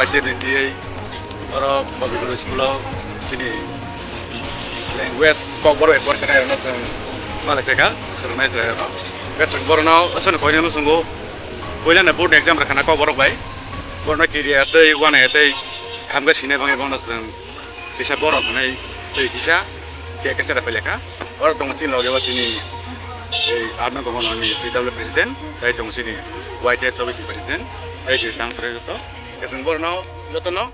YTF orang bagi guru sekolah sini language Kokborok ekor kena orang tu mana kekal serumai saya Gas bornau asal kau yang sungguh boleh nak board exam rakan aku Kokborok baik bornau kiri ada wana ada hamga sini bangai bang nasem bisa borok mana bisa kayak kesana pelaka orang tong sini lagi sini arna komono ni PW presiden dari tong sini YTF presiden dari sini tang terus tu kesan bornau joto no